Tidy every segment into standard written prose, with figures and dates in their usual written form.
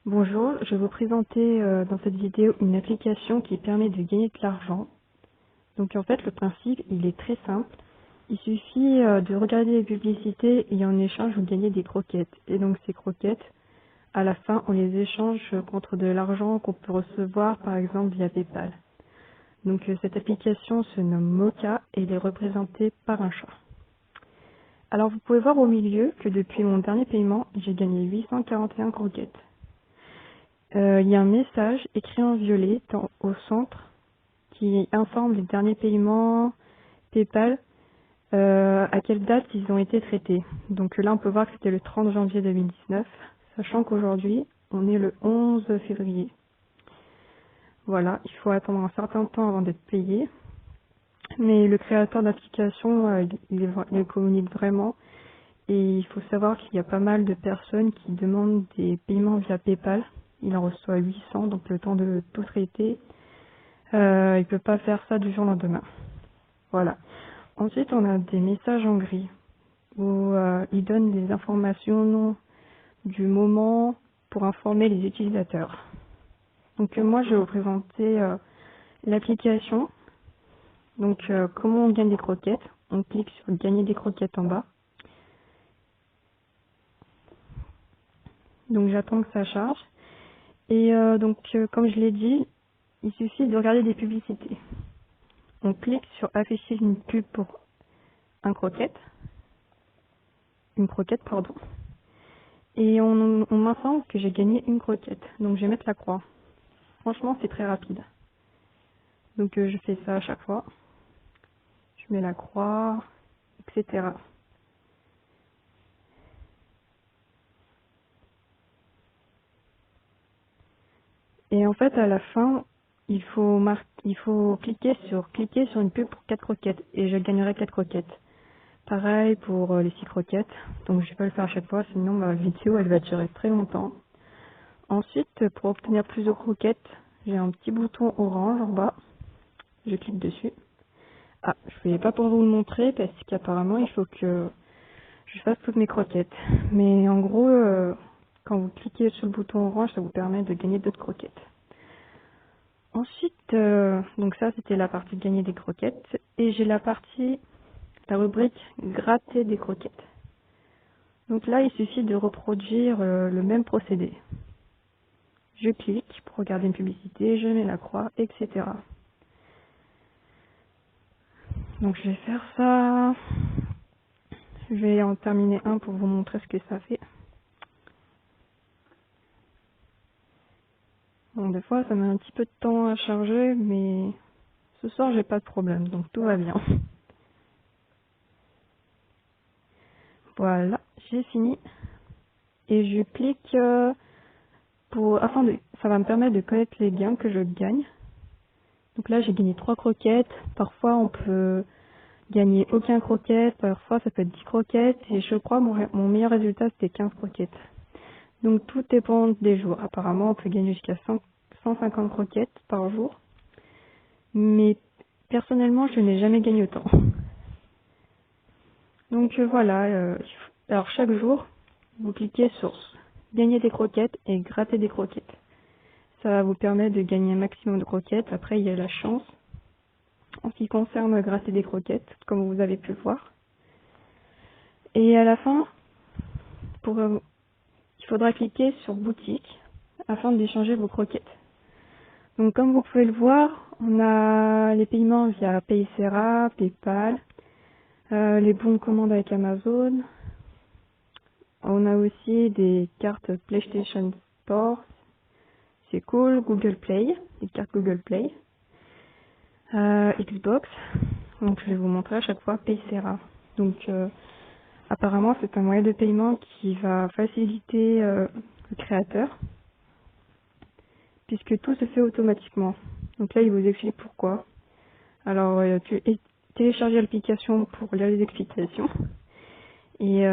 Bonjour, je vais vous présenter dans cette vidéo une application qui permet de gagner de l'argent. Donc en fait le principe il est très simple. Il suffit de regarder les publicités et en échange vous gagnez des croquettes. Et donc ces croquettes, à la fin on les échange contre de l'argent qu'on peut recevoir par exemple via PayPal. Donc cette application se nomme Mocha et elle est représentée par un chat. Alors vous pouvez voir au milieu que depuis mon dernier paiement, j'ai gagné 841 croquettes. Il y a un message écrit en violet au centre qui informe les derniers paiements PayPal, à quelle date ils ont été traités. Donc là, on peut voir que c'était le 30 janvier 2019, sachant qu'aujourd'hui, on est le 11 février. Voilà, il faut attendre un certain temps avant d'être payé. Mais le créateur d'application, il communique vraiment. Et il faut savoir qu'il y a pas mal de personnes qui demandent des paiements via PayPal. Il en reçoit 800, donc le temps de tout traiter. Il peut pas faire ça du jour au lendemain. Voilà. Ensuite, on a des messages en gris où il donne des informations du moment pour informer les utilisateurs. Donc moi, je vais vous présenter l'application. Donc comment on gagne des croquettes. On clique sur gagner des croquettes en bas. Donc j'attends que ça charge. Et comme je l'ai dit, il suffit de regarder des publicités. On clique sur afficher une pub pour une croquette, pardon. Et on m'informe que j'ai gagné une croquette. Donc je vais mettre la croix. Franchement, c'est très rapide. Donc je fais ça à chaque fois. Je mets la croix, etc. Et en fait, à la fin, il faut cliquer sur une pub pour 4 croquettes. Et je gagnerai 4 croquettes. Pareil pour les 6 croquettes. Donc je vais pas le faire à chaque fois, sinon ma vidéo elle va durer très longtemps. Ensuite, pour obtenir plus de croquettes, j'ai un petit bouton orange en bas. Je clique dessus. Ah, je ne vais pas pour vous le montrer parce qu'apparemment il faut que je fasse toutes mes croquettes. Mais en gros, quand vous cliquez sur le bouton orange, ça vous permet de gagner d'autres croquettes. Ensuite, donc ça c'était la partie de gagner des croquettes. Et j'ai la rubrique gratter des croquettes. Donc là, il suffit de reproduire le même procédé. Je clique pour regarder une publicité, je mets la croix, etc. Donc je vais faire ça. Je vais en terminer un pour vous montrer ce que ça fait. Bon, des fois, ça met un petit peu de temps à charger, mais ce soir, j'ai pas de problème, donc tout va bien. Voilà, j'ai fini. Et je clique ça va me permettre de connaître les gains que je gagne. Donc là, j'ai gagné 3 croquettes. Parfois, on peut gagner aucun croquette. Parfois, ça peut être 10 croquettes. Et je crois mon meilleur résultat, c'était 15 croquettes. Donc tout dépend des jours. Apparemment, on peut gagner jusqu'à 150 croquettes par jour. Mais personnellement, je n'ai jamais gagné autant. Donc voilà, alors chaque jour, vous cliquez sur gagner des croquettes et gratter des croquettes. Ça va vous permettre de gagner un maximum de croquettes. Après, il y a la chance en ce qui concerne gratter des croquettes, comme vous avez pu le voir. Et à la fin, il faudra cliquer sur boutique afin d'échanger vos croquettes. Donc comme vous pouvez le voir, on a les paiements via Paysera, PayPal, les bons de commande avec Amazon. On a aussi des cartes PlayStation Store, c'est cool, Google Play, des cartes Google Play, Xbox. Donc je vais vous montrer à chaque fois Paysera. Donc apparemment c'est un moyen de paiement qui va faciliter le créateur, puisque tout se fait automatiquement. Donc là il vous explique pourquoi. Alors téléchargez l'application pour lire les explications. Et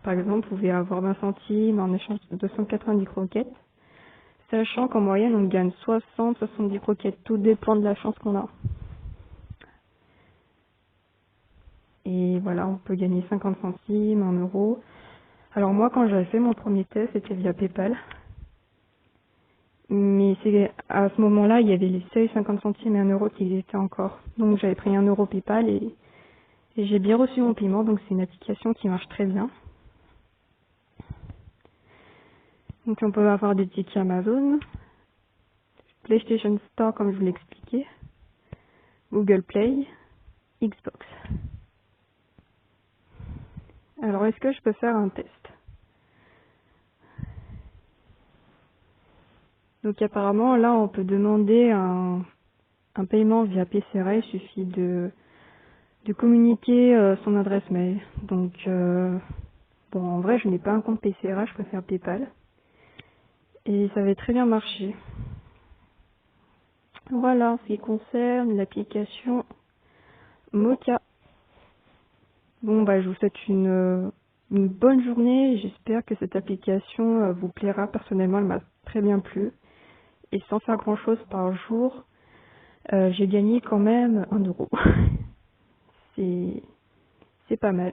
par exemple, vous pouvez avoir 20 centimes en échange de 290 croquettes, sachant qu'en moyenne, on gagne 60-70 croquettes. Tout dépend de la chance qu'on a. Et voilà, on peut gagner 50 centimes, 1 euro. Alors moi, quand j'avais fait mon premier test, c'était via PayPal. Mais c'est à ce moment-là, il y avait les seuils 50 centimes et 1 euro qui étaient encore. Donc j'avais pris 1 euro PayPal et j'ai bien reçu mon paiement. Donc c'est une application qui marche très bien. Donc on peut avoir des tickets Amazon, PlayStation Store comme je vous l'ai expliqué, Google Play, Xbox. Alors est-ce que je peux faire un test? Donc apparemment là on peut demander un paiement via PCRA, il suffit de communiquer son adresse mail. Donc bon, en vrai je n'ai pas un compte PCRA, je préfère PayPal. Et ça avait très bien marché. Voilà, en ce qui concerne l'application Mocha. Bon bah je vous souhaite une bonne journée, j'espère que cette application vous plaira. Personnellement elle m'a très bien plu. Et sans faire grand chose par jour, j'ai gagné quand même 1 euro. C'est pas mal.